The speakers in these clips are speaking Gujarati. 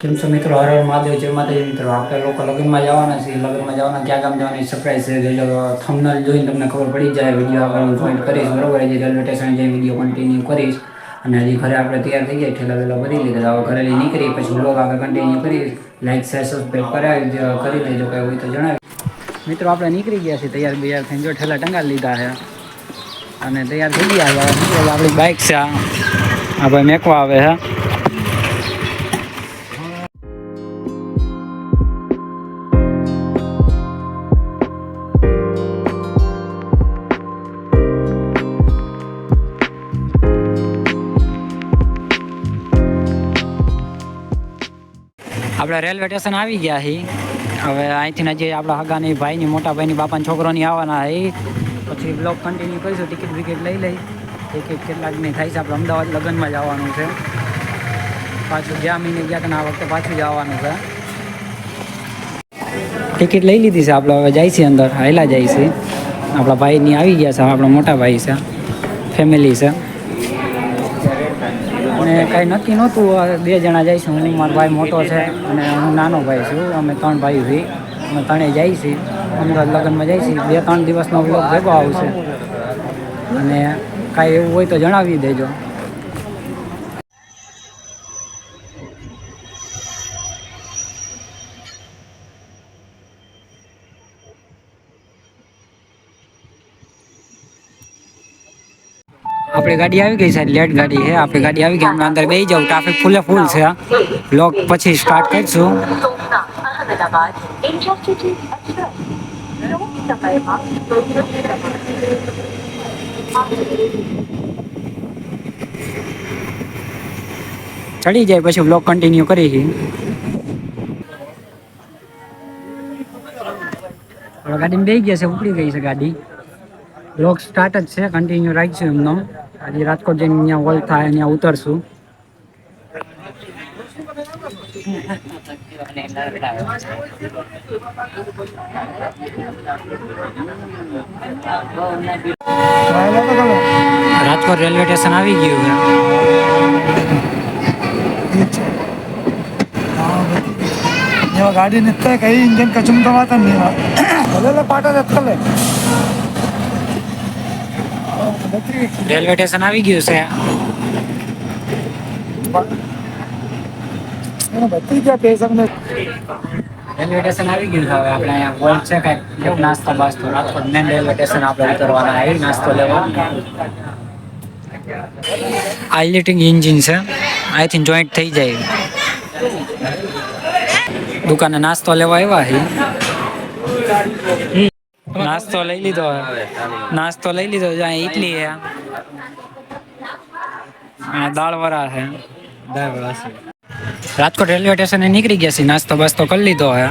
કેમ છો મિત્રો? હર હર મહાદેવ, જય માતાજી મિત્રો. આપણે લોકો લગ્નમાં જવાના છીએ. લગ્નમાં જવાના ક્યાં ગામ જવાની સરપ્રાઈઝ છે. એટલે થંબનેલ જોઈને તમને ખબર પડી જાય. વિડીયો આગળ હું જોઈન્ટ કરીશ બરોબર. હજી રેલવે સ્ટેશન જઈને વિડીયો કન્ટિન્યુ કરીશ. અને હજી ઘરે આપણે તૈયાર થઈ જાય, ઠેલા વેલા ભરી લીધા. હવે ઘરેથી નીકળી પછી બ્લોગ આગળ કન્ટિન્યુ કરીશ. લાઈક શેર સબસ્ક્રાઈબ કરી દેજો. કંઈ હોય તો જણાવી. મિત્રો આપણે નીકળી ગયા છીએ તૈયાર બૈયાર થઈને. જો ઠેલા ટંગાર લીધા છે અને તૈયાર થઈ ગયા છે. આપણી બાઇક છે આ ભાઈ મેકવા આવે છે. આપણે રેલવે સ્ટેશન આવી ગયા છીએ. હવે અહીંથી જે આપણા હગાની ભાઈની મોટા ભાઈની બાપાના છોકરોની આવવાના છે. પછી બ્લોગ કન્ટિન્યુ કરીશું. ટિકિટ વિકેટ લઈ લઈ. ટિકિટ કેટલાકની થાય છે. આપણે અમદાવાદ લગ્નમાં જવાનું છે. પાછું જ્યાં મહિને ગયા હતા આ વખતે પાછું જવાનું છે. ટિકિટ લઈ લીધી છે આપણે. હવે જાય છે અંદર, હાયલા જાય છે. આપણા ભાઈની આવી ગયા છે. આપણા મોટા ભાઈ છે, ફેમિલી છે. અને કાંઈ નક્કી નહોતું. બે જણા જઈશું. હું મારો ભાઈ મોટો છે અને હું નાનો ભાઈ છું. અમે 3 ભાઈ છીએ. અમે ત્રણેય જઈએ છીએ અમદાવાદ લગ્નમાં જઈએ છીએ. 2-3 દિવસનો વ્લોગ ભેગો આવશે. અને કાંઈ એવું હોય તો જણાવી દેજો. આપણી ગાડી આવી ગઈ છે. લેટ ગાડી છે. આપણી ગાડી આવી ગઈ. અમે અંદર બેસી જાવ. ટ્રાફિક ફૂલે ફૂલ છે. બ્લોગ પછી સ્ટાર્ટ કરીશું. ચડી જાય પછી બ્લોગ કન્ટિન્યુ કરી. ગાડીમાં બેસી ગયા છે. ઉપડી ગઈ છે ગાડી. બ્લોગ સ્ટાર્ટ જ છે. કન્ટિન્યુ રાખીશું એમનો. આજે રાજકોટ જઈને ત્યાં હોલ થાય ત્યાં ઉતરશું. રાજકોટ રેલવે સ્ટેશન આવી ગયું છે. गाड़ी निघताय काही इंजन कचुमता माता नाही भलेला पाटा जातले રેલવે સ્ટેશન આવી ગયું છે. બધી ક્યાં પૈસા રેલવે સ્ટેશન આવી ગયું છે. હવે આપણે અહીંયા હોલ છે કાંઈક કેવું નાસ્તો બાસ્તો. રાજકોટ મેન રેલવે સ્ટેશન આપણે ઉતરવાના આવી નાસ્તો લેવા. આ ઇલેક્ટ્રિક એન્જિન છે. અહીંથી જોઈન્ટ થઈ જાય. દુકાને નાસ્તો લેવા આવ્યા છે. નાસ્તો લઈ લીધો. નાસ્તો લઈ લીધો. જ્યાં ઇડલી છે, દાળ વડા છે. રાજકોટ રેલવે સ્ટેશને નીકળી ગયા છે. નાસ્તો બાસ્તો કરી લીધો હે.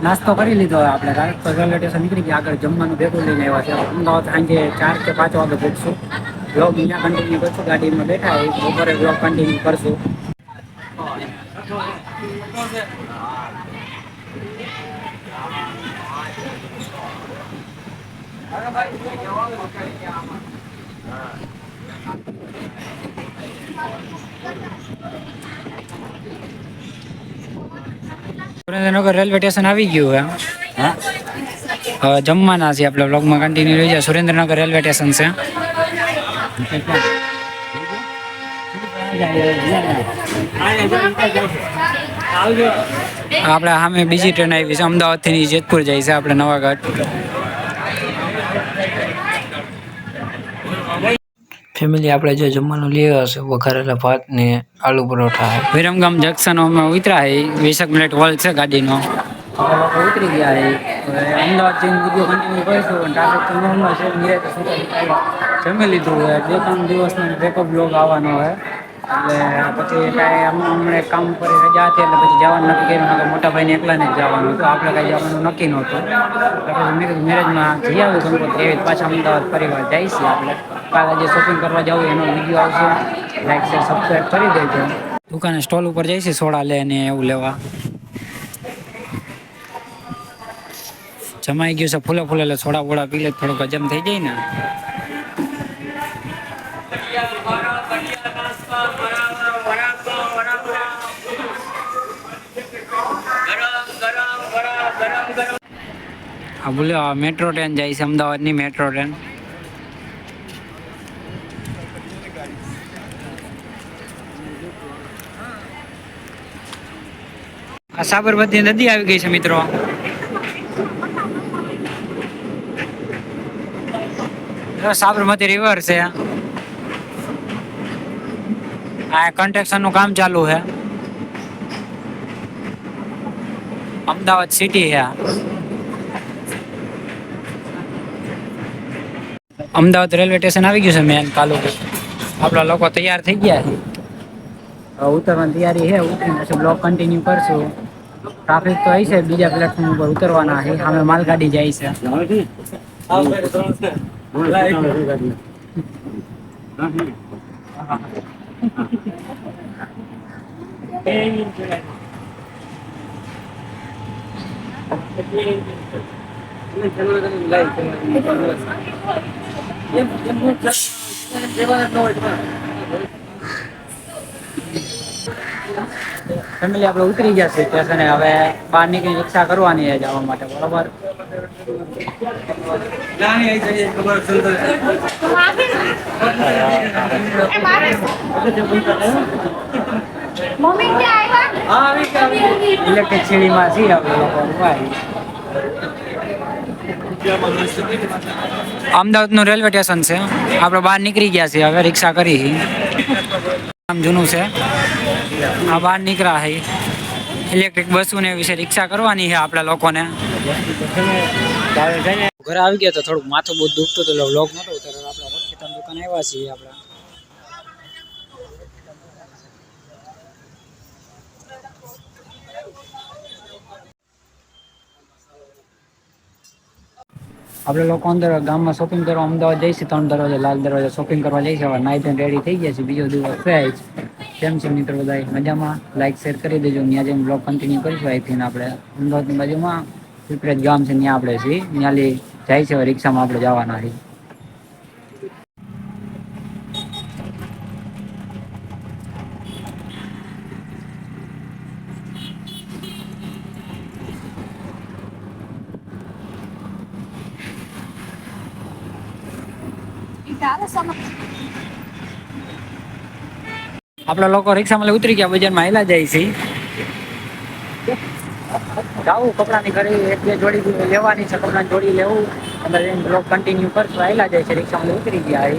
નાસ્તો કરી લીધો હોય આપણે. રાજકોટ રેલવે સ્ટેશન નીકળી ગયા. આગળ જમવાનું ભેગું લઈને આવ્યા છે. અમદાવાદ સાંજે 4 કે 5 વાગે પહોંચશું. બ્લોગ અહીંયા કન્ટિન્યુ કરશું. ગાડીમાં બેઠા હોય બપોરે બ્લોગ કન્ટિન્યુ કરશું. સુરેન્દ્રનગર રેલવે સ્ટેશન આવી ગયું હે. હવે જમવાના છે આપણે. બ્લોગમાં કન્ટિન્યુ રહી જાય. સુરેન્દ્રનગર રેલવે સ્ટેશન છે. આપણે સામે બીજી ટ્રેન આવી છે. અમદાવાદથી જેતપુર જાય છે. આપણે નવાગઢ. ફેમિલી આપણે જે જમવાનું લઈ આવ્યા છે વઘારેલા ભાત ને આલુ પરોઠા. વિરમગામ જંકશન અમે ઉતરા છે. 20 મિનિટ હોલ છે ગાડીનો. લોકો ઉતરી ગયા છે. અમદાવાદ જઈને વિડીયો કન્ટિન્યુ કરીશું. ટ્રાફિક તો નોર્મલ છે. જમી લીધું હોય. 2-3 દિવસનો બેકઅપ બ્લોગ આવવાનો હોય. એટલે પછી કાંઈ હમણાં કામ પર રજા હતી એટલે પછી જવાનું નક્કી કર્યું. મોટા ભાઈને એકલાને જ જવાનું હતું. આપણે કાંઈ જવાનું નક્કી નહોતું. એટલે પછી મેરેજમાં જઈ આવ્યું કંકોત્રી. એવી પાછા અમદાવાદ પરિવાર જાય છે. આપણે કાલે જે શોપિંગ કરવા જવું એનો વિડીયો આવશે. લાઈક શેર સબસ્ક્રાઈબ કરી દેજો. દુકાને સ્ટોલ ઉપર જાય છે સોડા લે ને એવું લેવા. જમાઈ ગયું છે ફૂલે ફૂલે. એટલે સોડા વોડા પી લે થોડુંક હજમ થઈ જાય ને. હા બોલ્યો, મેટ્રો ટ્રેન જાય છે, અમદાવાદની મેટ્રો ટ્રેન. આ સાબરમતી નદી આવી ગઈ છે મિત્રો. સાબરમતી રિવર છે. આ કન્સ્ટ્રક્શન નું કામ ચાલુ છે. અમદાવાદ સિટી છે. અમદાવાદ રેલવે સ્ટેશન આવી ગયું છે મેન તાલુકો. આપણા લોકો તૈયાર થઈ ગયા છે. ઉતરવાની તૈયારી છે. ઉતરીને પછી બ્લોક કન્ટિન્યુ કરશું. ટ્રાફિક તો હશે, બીજા પ્લેટફોર્મ ઉપર ઉતરવાના છે. સામે માલગાડી જાય છે. ફેમિલી આપણે ઉતરી ગયા છે સ્ટેશને. હવે બહાર નીકળી રિક્ષા કરવાની છે જવા માટે, બરોબર. ઇલેક્ટ્રિક સીડીમાં છીએ આપણે લોકો. અમદાવાદ નું રેલવે સ્ટેશન છે. આપણે બહાર નીકળી ગયા છીએ. હવે રિક્ષા કરી જૂનું છે. આ બહાર નીકળ્યા છે. ઇલેક્ટ્રિક બસો ને વિશે રિક્ષા કરવાની છે આપણા લોકોને. ઘરે આવી ગયા તો થોડુંક માથું બહુ દુખતું હતું, વ્લોગ નતો ઉતાર્યો. આપણે વર્ખીતાની દુકાન આવ્યા છીએ આપણે. આપણે લોકો અંદર ગામમાં શોપિંગ કરવા અમદાવાદ જઈશું. 3 દરવાજા, લાલ દરવાજા શોપિંગ કરવા જઈશું. હવે નાઈટ એન્ડ રેડી થઈ ગયા છે. બીજો દિવસ છે. કેમ છે મિત્રો બધા મજામાં? લાઈક શેર કરી દેજો. ત્યાં જઈને બ્લોગ કન્ટિન્યુ કરીશું. અહીંથી આપણે અમદાવાદની બાજુમાં પીપળેજ ગામ છે, ત્યાં આપણે છીએ. ત્યાં જાય છે. રિક્ષામાં આપણે જવાના છીએ. આપણા લોકો રિક્ષામાં ઉતરી ગયા. બજારમાં હેલા જાય છે. જાવું કપડાની ઘરે 1-2 જોડી લેવાની છે. કપડાની જોડી લેવું અને બ્લોગ કન્ટિન્યુ કરશું. હેલા જાય છે. રિક્ષામાં ઉતરી ગયા.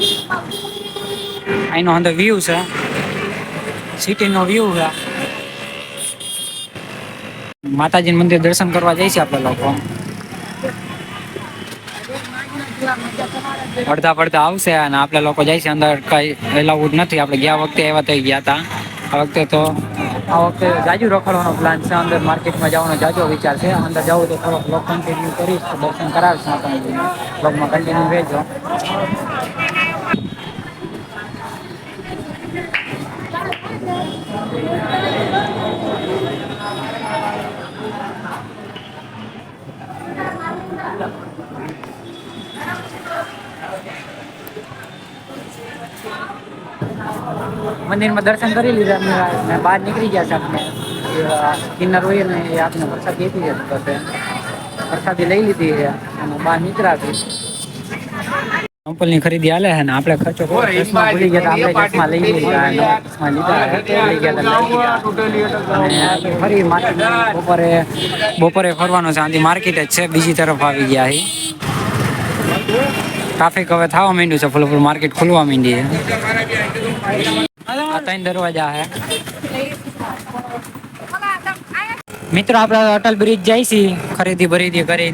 અહીંનો અંદર વ્યૂ છે, સિટીનો વ્યૂ છે. માતાજી મંદિર દર્શન કરવા જાય છે આપણે લોકો. અડધા પડધા આવશે અને આપણે લોકો જાય છે અંદર. કઈ એલાઉડ નથી. આપણે ગયા વખતે એવા થઈ ગયા હતા. આ વખતે જાજુ રખડવાનો પ્લાન છે. અંદર માર્કેટમાં જવાનો જાજો વિચાર છે. અંદર જવું તો થોડોક બ્લોગ કન્ટિન્યુ કરીશ તો દર્શન કરાવશે આપણને. બ્લોગમાં કન્ટિન્યુ રહેજો. મંદિરમાં દર્શન કરી લીધા અને બહાર નીકળી ગયા છે. આપણે કિન્નર હોય ને એ આપણે પ્રસાદી આપી છે. પ્રસાદી લઈ લીધી છે અને બહાર નીકળ્યા છે. ચંપલની ખરીદી હાલે છે ને આપણે ખર્ચો ચશ્મા ભૂલી ગયા. આપણે ચશ્મા લઈ લીધા, ચશ્મા લીધા લઈ ગયા અને ફરી માર્કેટ બપોરે ફરવાનું છે. આથી માર્કેટ જ છે, બીજી તરફ આવી ગયા છે. ટ્રાફિક હવે થવા માંડ્યું છે. ફૂલ માર્કેટ ખુલવા માંડી છે. આ 3 દરવાજા છે મિત્રો. આપણે અટલ બ્રિજ જઈશી ખરીદી ભરીદી કરી.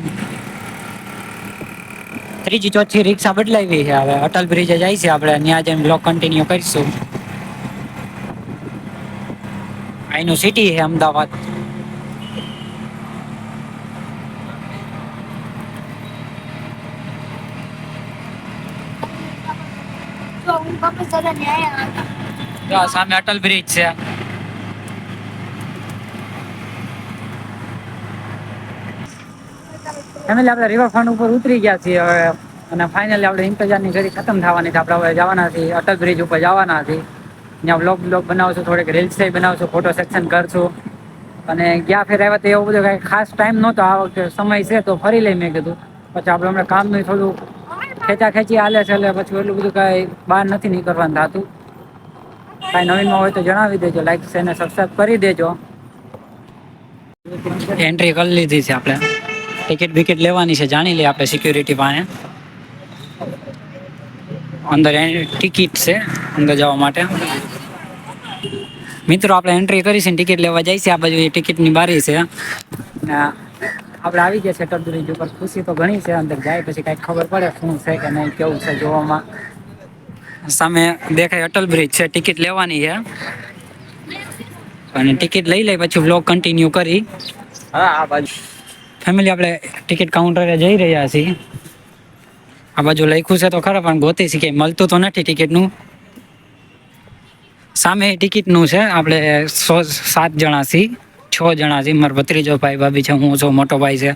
3જી 4થી રિક્ષા બદલાવી છે. હવે અટલ બ્રિજે જાય છે આપણે. ત્યાં જઈને બ્લોગ કન્ટિન્યુ કરીશું. અહીંનું સિટી છે અમદાવાદ. સામે અટલ બ્રિજ છે. ફેમિલી આપણે રિવરફ્રન્ટ ઉપર ઉતરી ગયા છીએ. હવે અને ફાઇનલી આપણે ઇંતજારની ઘડી ખતમ થવાની છે. આપણે હવે જવાના છીએ અટલ બ્રિજ ઉપર જવાના છીએ. ત્યાં બ્લોગ બનાવશું, થોડીક રીલ્સ બનાવશું, ફોટો સેક્શન કરશું. અને ગયા ફેર આવ્યા તો એવું બધું કાંઈ ખાસ ટાઈમ નહોતો. આ વખતે સમય છે તો ફરી લઈ મેં કીધું. પછી આપણે હમણાં કામનું થોડું ખેંચી હાલે છે, એટલે પછી એટલું બધું કાંઈ બહાર નથી નીકળવાનું થતું. કાંઈ નવીનમાં હોય તો જણાવી દેજો, લાઈક શેર અને સબસ્ક્રાઈબ કરી દેજો. એન્ટ્રી કરી લીધી છે આપણે. ટિકિટ બિકિટ લેવાની છે, જાણી લઈએ આપણે સિક્યુરિટી પાસે. અંદર ટિકિટ છે અંદર જવા માટે. મિત્રો આપણે એન્ટ્રી કરીશું, ટિકિટ લેવા જાય છે. આ બાજુ એ ટિકિટની બારી છે. આપણે આવી ગયા છે અટલ બ્રિજ ઉપર. ખુશી તો ઘણી છે, અંદર જાય પછી કાંઈક ખબર પડે શું છે કે નહીં, કેવું છે જોવામાં. સામે દેખાય અટલ બ્રિજ છે, ટિકિટ લેવાની છે. અને ટિકિટ લઈ લઈ પછી વ્લોગ કન્ટિન્યુ કરી. હા આ બાજુ ફેમિલી આપણે ટિકિટ કાઉન્ટરે જઈ રહ્યા છીએ. આ બાજુ લખ્યું છે તો ખરા, પણ ગોતી છે કે મળતું તો નથી ટિકિટનું. સામે ટિકિટનું છે. આપણે 7 જણા છીએ, 6 જણા છીએ. મારો ભત્રીજો ભાઈ ભાભી છે, હું છું, મોટો ભાઈ છે.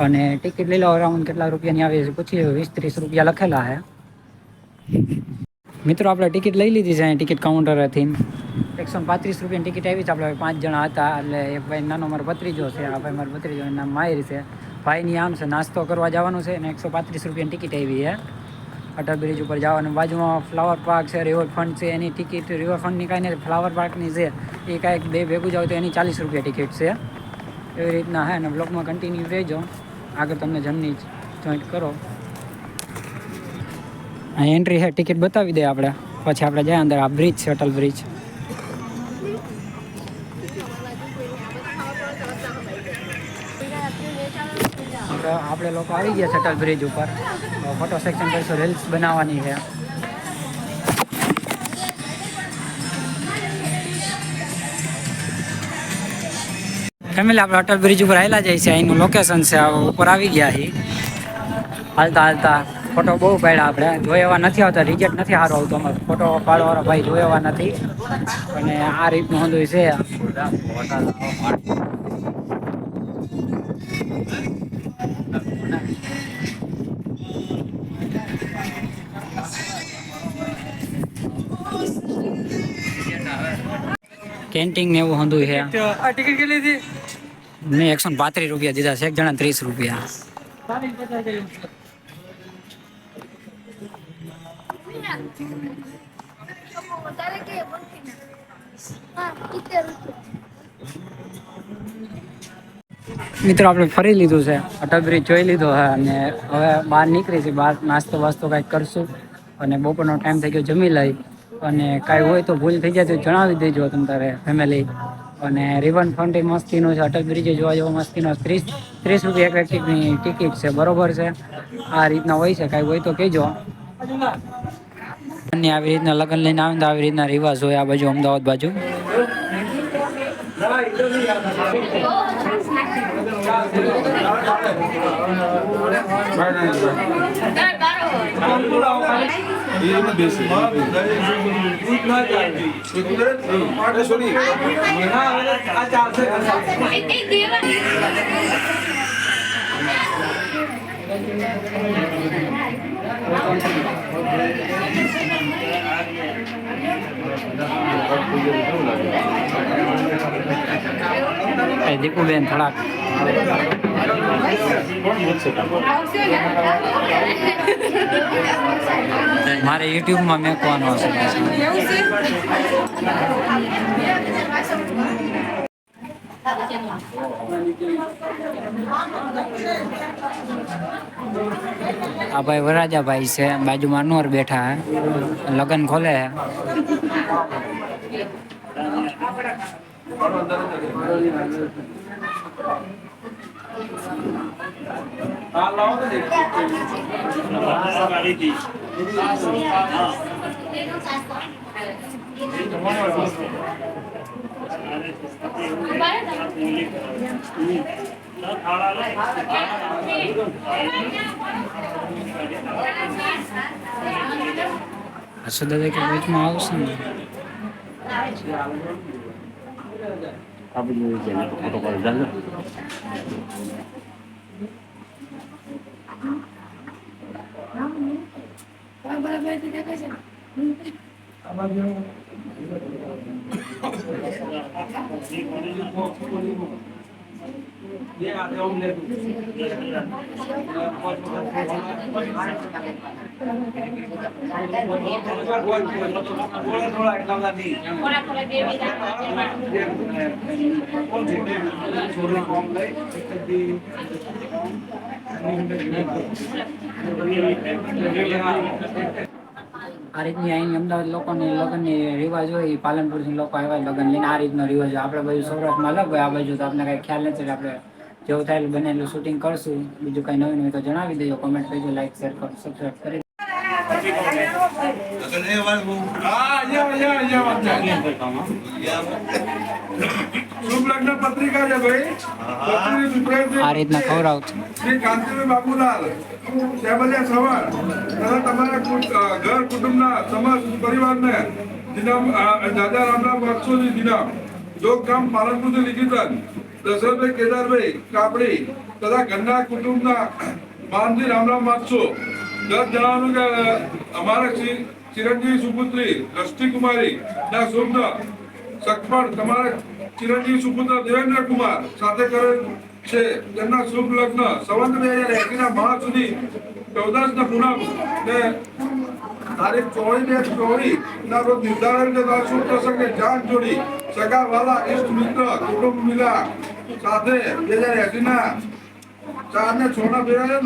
અને ટિકિટ લઈ લો અરાઉન્ડ કેટલા રૂપિયાની આવે છે પૂછી 20-30 રૂપિયા લખેલા છે. મિત્રો આપણે ટિકિટ લઈ લીધી છે અહીં ટિકિટ કાઉન્ટરેથી. 135 રૂપિયાની ટિકિટ આવી છે. આપણે 5 જણા હતા, એટલે એક ભાઈ નાનો મારો ભત્રીજો છે. આ ભાઈ મારો ભત્રીજો, એનું નામ માહિર છે. ભાઈની આમ છે, નાસ્તો કરવા જવાનું છે. અને 135 રૂપિયાની ટિકિટ આવી છે અટલ બ્રિજ ઉપર જવાનું. બાજુમાં ફ્લાવર પાર્ક છે, રિવરફ્રન્ટ છે. એની ટિકિટ રિવરફ્રન્ટની કાંઈ નથી, ફ્લાવર પાર્કની છે એ કાંઈક બે ભેગું જાવ તો એની 40 રૂપિયા ટિકિટ છે. એવી રીતના હે. અને બ્લોગમાં કન્ટિન્યુ રહેજો, આગળ તમને જર્ની જોઈન્ટ કરો. અહીં એન્ટ્રી છે, ટિકિટ બતાવી દે આપણે, પછી આપણે જાય અંદર. આ બ્રિજ છે અટલ બ્રિજ. આપણે લોકો આવી ગયા છે અટલ બ્રિજ ઉપર. ફોટો સેક્શન કરીશું, રીલ્સ બનાવવાની છે. ફેમિલી આપણે અટલ બ્રિજ ઉપર આવેલા જાય છે. અહીંનું લોકેશન છે, ઉપર આવી ગયા છીએ. હાલતા હાલતા ફોટો બહુ પાડ્યા આપણે. જોઈ એવા નથી આવતા, રિજેક્ટ નથી સારો આવતો. અમારે ફોટો પાડવાવાળા ભાઈ જોઈ એવા નથી. અને આ રીતનું બધું છે. કેન્ટીન ને એવું હંધું છે. ટિકિટ કેટલી હતી? મેં 135 રૂપિયા દીધા છે, એક જણા 30 રૂપિયા. મિત્રો આપણે ફરી લીધું છે, અટલ બ્રિજ જોઈ લીધો છે. અને હવે બહાર નીકળી છે. બહાર નાસ્તો વાસ્તો કાંઈક કરશું. અને બપોરનો ટાઈમ થઈ ગયો, જમી લઈ. અને કાંઈ હોય તો ભૂલ થઈ જાય તો જણાવી દેજો તમારે ફેમિલી. અને રિવરફ્રન્ટ મસ્તીનું છે, અટલ બ્રિજે જોવા જેવો મસ્તીનો 30 રૂપિયા એક વ્યક્તિની ટિકિટ છે, બરોબર છે. આ રીતના હોય છે, કાંઈ હોય તો કહેજો. આવી રીતના લગ્ન લઈને આવે તો આવી રીતના રિવાજ હોય આ બાજુ, અમદાવાદ બાજુ. દીપુબેન થોડાક મારે યુટ્યુબમાં મેકવાનો હશે. આ ભાઈ વરાજા ભાઈ છે, બાજુમાં અનવર બેઠા હે, લગન ખોલે હે. દાદા કે વેચમાં આવશે ને આ રીતની અહીં અમદાવાદ લોકોની લગ્નની રિવાજ હોય, પાલનપુરથી લોકો આવ્યા લગ્ન લઈને આ રીતનો રિવાજ હોય. આપણે બાજુ સૌરાષ્ટ્રમાં અલગ હોય, આ બાજુ તો આપણે કઈ ખ્યાલ નથી. આપણે જેવું થાય બને એટલું શૂટિંગ કરશું. બીજું કઈ નવીન હોય તો જણાવી દેજો, કમેન્ટ કરજો, લાઈક શેર કરો, સબસ્ક્રાઈબ કરી. પત્રિકા છે ભાઈ, આ રીતના ખવડાવતું શ્રી કાંતિભાઈ બાબુલાલ શ્યામલિયા સવાર તથા તમારા ઘર કુટુંબના સમાજ પરિવારને દાદા રામરામ વર્ષોની દિના જોગગામ પાલનપુરથી લિખિતન દશરથભાઈ કેદારભાઈ કાપડી તથા ઘરના કુટુંબના માનથી રામરામ વાંચશો. દસ જણાવવાનું કે અમારા ચિરંજીવી સુપુત્રી દ્રષ્ટિકુમારી ના શુભ સગપણ તમારા ચિરંજીવી સુપુત્ર દેવેન્દ્ર કુમાર સાથે કરેલ છે. તેમના શુભ લગ્ન સંવંત 2080 ના માર્ચ સુધી 14 પૂનમ ને તારીખ 24/2/24 ના રોજ નિર્ધારણ થતા શુભ પ્રસંગે જાન જોડી સગા વાલા ઇષ્ટ મિત્ર કુટુંબ મિલા સાથે 2080 ના 4 ને 6 ના ભેળા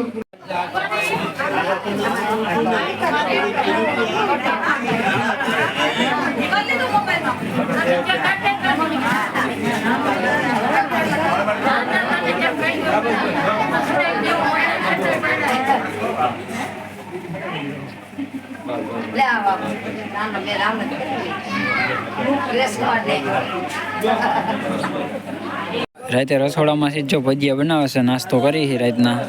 રાતે રસોડામાંથી જો ભજીયા બનાવે છે, નાસ્તો કરી છે રાતના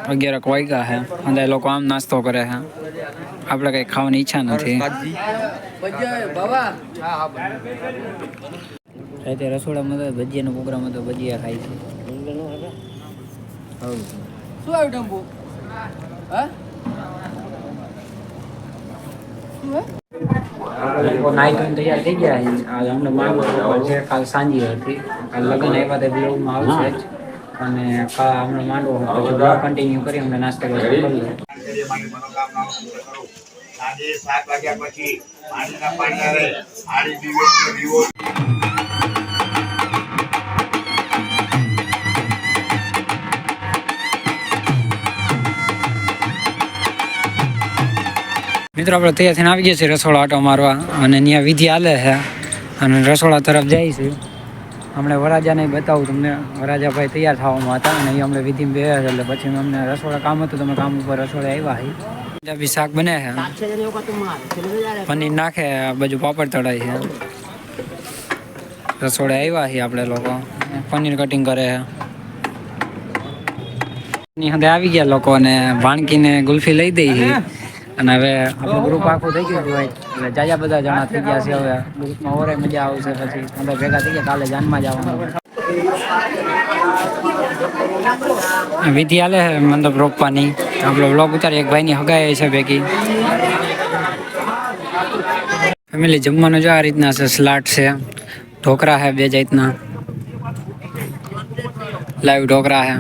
11 વાગ્યા છે. અને લોકો આમ નાસ્તો કરે છે, આપણે કઈ ખાવાની ઈચ્છા નથી. રાતે રસોડામાં તો ભજીયાનો પ્રોગ્રામ હતો, ભજીયા ખાય છે. શું આવ્યું ટંબુ? હા નાઈ ધોઈને તૈયાર થઈ ગયા છે. આજ અમને માંગો છે, કાલ સાંજે હતી. કાલ લગ્ન આવ્યા તે બ્લોગમાં આવશે જ. અને હમણાં માંડવો પછી બ્લોગ કન્ટિન્યુ કરી અમને નાસ્તો કરી લઈએ. સાંજે 7 વાગ્યા પછી પાણીના પાણી આવે, આડી દિવસનો દીવો. મિત્રો આપણે તૈયાર થઈને આવી ગયા છીએ રસોડા આટો મારવા, અને ત્યાં વિધિ હાલે છે અને રસોડા તરફ જાય છે. હમણાં વરાજાને બતાવું તમને. વરાજાભાઈ તૈયાર થવામાં હતા અને અહીં અમને વિધિમાં બેહ્યા છે, એટલે પછી અમને રસોડા કામ હતું, તમે કામ ઉપર રસોડા આવ્યા છે. પંજાબી શાક બને છે, પનીર નાખે, આ બાજુ પાપડ તળાય છે. રસોડે આવ્યા છીએ આપણે લોકો, પનીર કટિંગ કરે છે. એની સાથે આવી ગયા લોકો અને ભાણકીને ગુલ્ફી લઈ દઈ છે. અને હવે આપણું ગ્રુપ આખું થઈ ગયું હોય એટલે જાજા બધા જણા થઈ ગયા છે. હવે ગ્રુપમાં ઓરે મજા આવશે. પછી અમે ભેગા થઈ ગયા, કાલે જાનમાં જવાનું. વિધિ હાલે છે મંડપ રોપવાની. આપણો બ્લોગ ઉતારી, એક ભાઈની હગાઈ છે ભેગી. ફેમિલી જમવાનું જો આ રીતના છે. સલાડ છે, ઢોકરા છે 2 જાતના, લાઈવ ઢોકરા છે,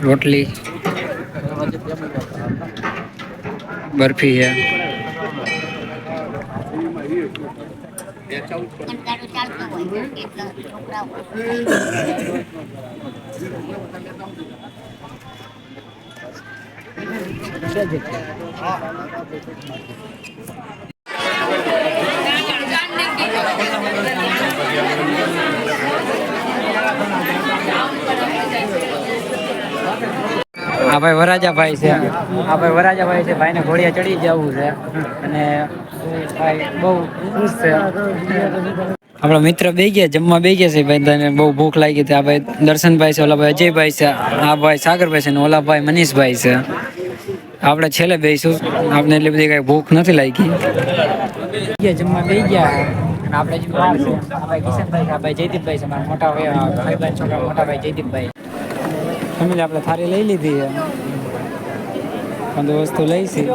રોટલી, બરફી છે. આ ભાઈ વરાજાભાઈ છે. ભાઈને ઘોડિયા ચડી જવું છે અને ભાઈ બહુ ખુશ છે. આપણા મિત્ર બે ગયા જમવા બે ગયા છે. ભાઈ તને બહુ ભૂખ લાગી હતી. આ ભાઈ દર્શનભાઈ છે, ઓલા ભાઈ અજયભાઈ છે, આ ભાઈ સાગરભાઈ છે, ને ઓલા ભાઈ મનીષભાઈ છે. આપણે છેલ્લે બેસીશું. આપણે એટલી બધી કઈ ભૂખ નથી લાગી. જમવા બે ગયા. આપણે જે આ ભાઈ કિશનભાઈ છે, આ ભાઈ જયદીપભાઈ છે, મારા મોટા ભાઈ છોકરા, મોટા ભાઈ જયદીપભાઈ. ફેમિલી આપણે થાળી લઈ લીધી છે, બધું વસ્તુ લઈશી.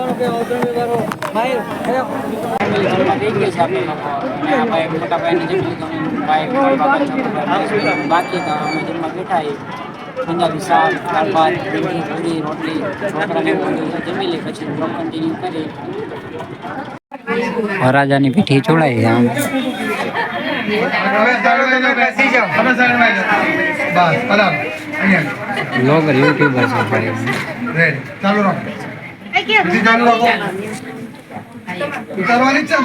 બાકી તો અમે જમવા બેઠા પંજાબી શાક, દાળ ભાત, પૂરી, રોટલી, છોકરાને જમી લે પછી બ્લોગ કન્ટિન્યુ કરી. વરાજાની પીઠી ચોડાઈ આમ બ્લોગર યુટ્યુબર છે ભાઈ. ચાલુ રાખો ચાલુ રાખો ઉતારવાની છે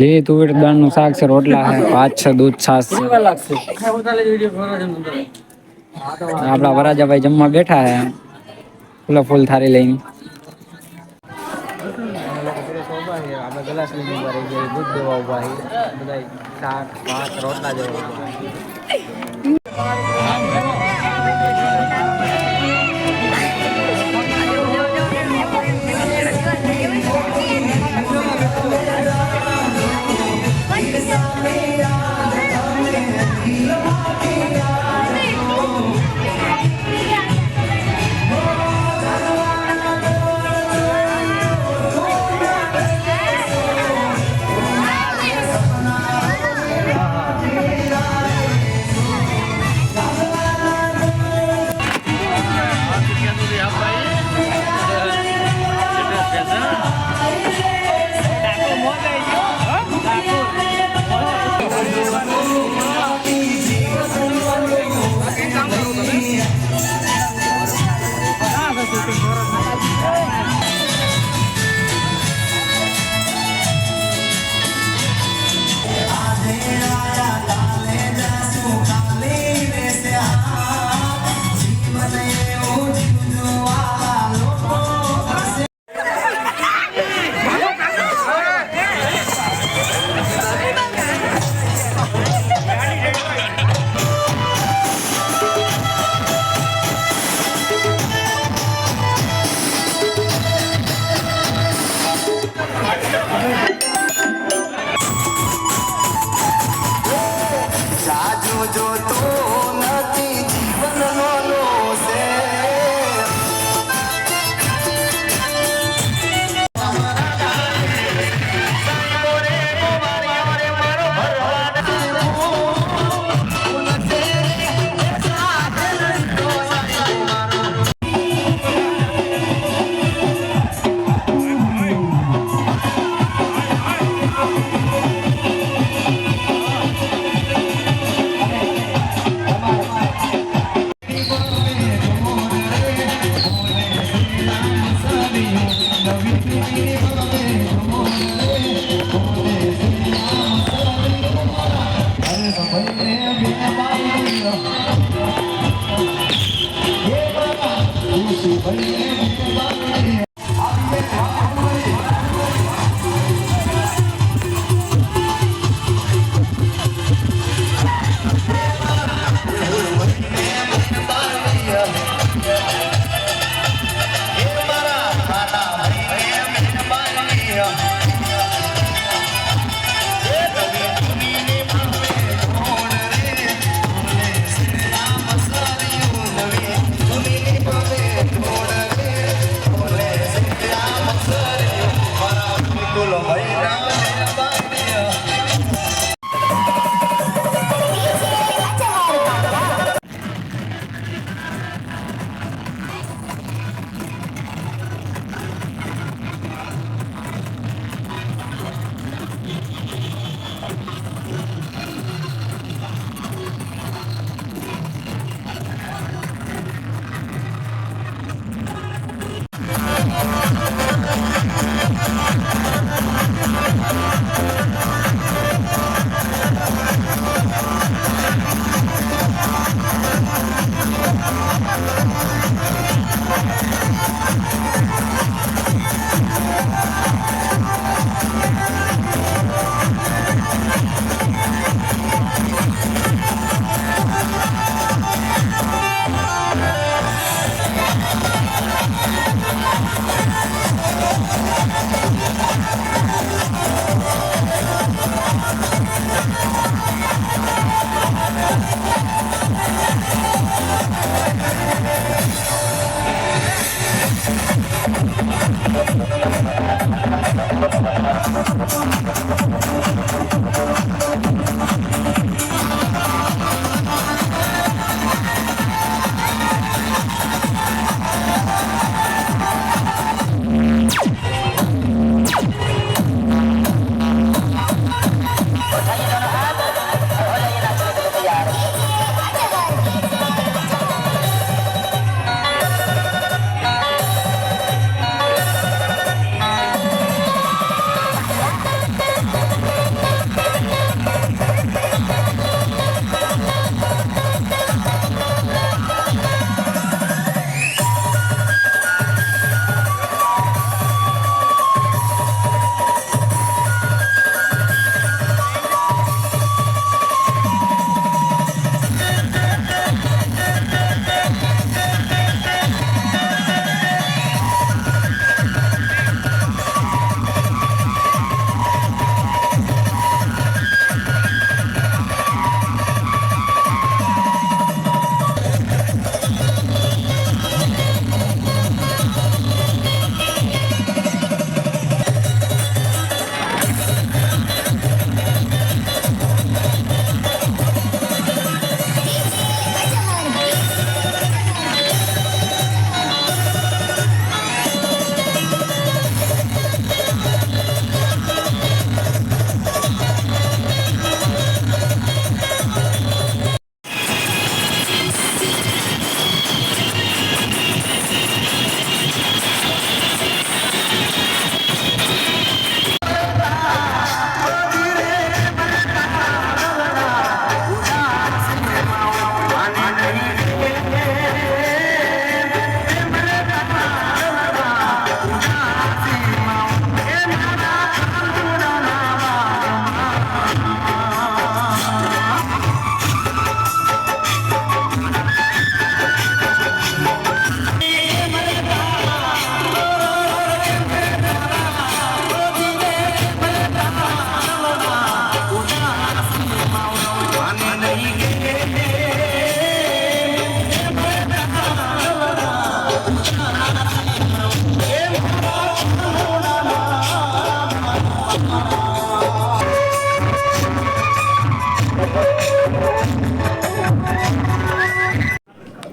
લીલી તુવેર દાળનું શાક છે, રોટલા છે, ભાત છે, દૂધ છાશ છે. આપણા વરાજાભાઈ જમવા બેઠા છે ફૂલ થાળી લઈને. આપણે ગ્લાસ લઈને ઉભા રહી ગયા, દૂધ દેવા ઉભા બધા શાક ભાત રોટલા દેવા ઉભા.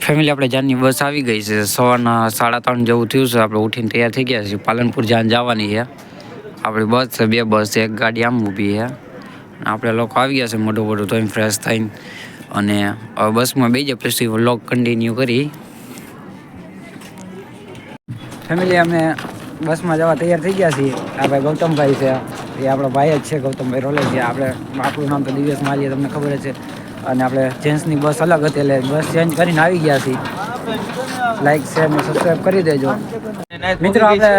ફેમિલી આપણે જાનની બસ આવી ગઈ છે. સવારના 3:30 જેવું થયું છે. આપણે ઉઠીને તૈયાર થઈ ગયા છીએ. પાલનપુર જાન જવાની છે. આપણી બસ છે, 2 બસ છે, એક ગાડી આમ ઊભી છે. આપણે લોકો આવી ગયા છે મોટું તો ફ્રેશ થઈને, અને હવે બસમાં બેસી જાય પછી વ્લોગ કન્ટિન્યુ કરી. ફેમિલી અમે બસમાં જવા તૈયાર થઈ ગયા છીએ. આ ભાઈ ગૌતમભાઈ છે, એ આપણો ભાઈ જ છે, ગૌતમભાઈ રોલે છે. આપણું નામ તો દિવ્યેશ માલીએ, તમને ખબર જ છે. અને આપણે જેન્ટ્સની બસ અલગ હતી એટલે બસ ચેન્જ કરીને આવી ગયા છીએ. લાઈક શેર અને સબસ્ક્રાઈબ કરી દેજો મિત્રો. આપણે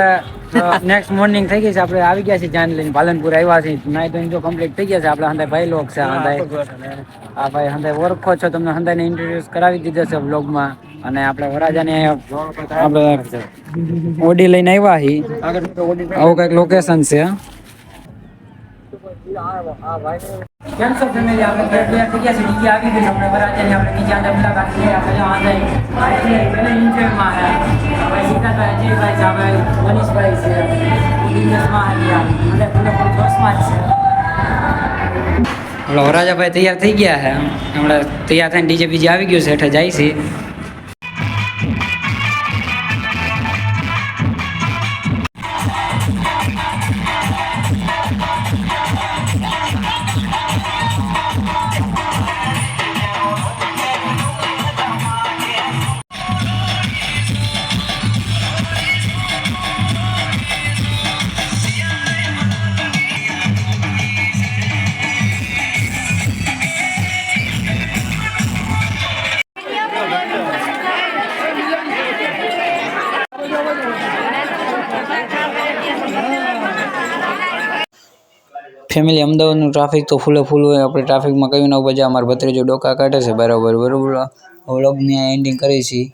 નેક્સ્ટ મોર્નિંગ થઈ ગઈ છે. આપણે આવી ગયા છીએ જાન લઈને, પાલનપુર આવ્યા છીએ. નાઈ ધોઈને જો કમ્પ્લીટ થઈ ગયા છે. આપણે હંધાઈ ભાઈ લોક છે. આ ભાઈ હંધાઈ ઓળખો છો, તમને હંધાઈને ઇન્ટ્રોડ્યુસ કરાવી દીધો છે વ્લોગમાં. અને આપણે વરાજાને આપણે ઓડી લઈને આવ્યા છીએ. આવું કંઈક લોકેશન છે. કેમ છો ફેમિલી? આપણે તૈયાર થઈ ગયા છે. ડીજે આવી ગયું. આપણે વરાજાની આપણે બીજી અંદર મુલાકાત લઈએ. આપણે આંધાઈ એન્જોયમાં ભાઈ સીતાભાઈ, અજયભાઈ છે, ભાઈ મનીષભાઈ છે, દિવ્યેશમાં અને પૂરેપૂર જોશમાં જ છે. આપણે વરાજાભાઈ તૈયાર થઈ ગયા છે. હમણાં તૈયાર થઈને ડીજે બીજે આવી ગયું છે. હેઠે જાય છે. ફેમિલી અમદાવાદનું ટ્રાફિક તો ફૂલે ફૂલ હોય. આપણે ટ્રાફિકમાં કયું ના બજા અમારા ભત્રીજો ડોકા કાઢે છે બરાબર. વ્લોગની એન્ડિંગ કરી છીએ.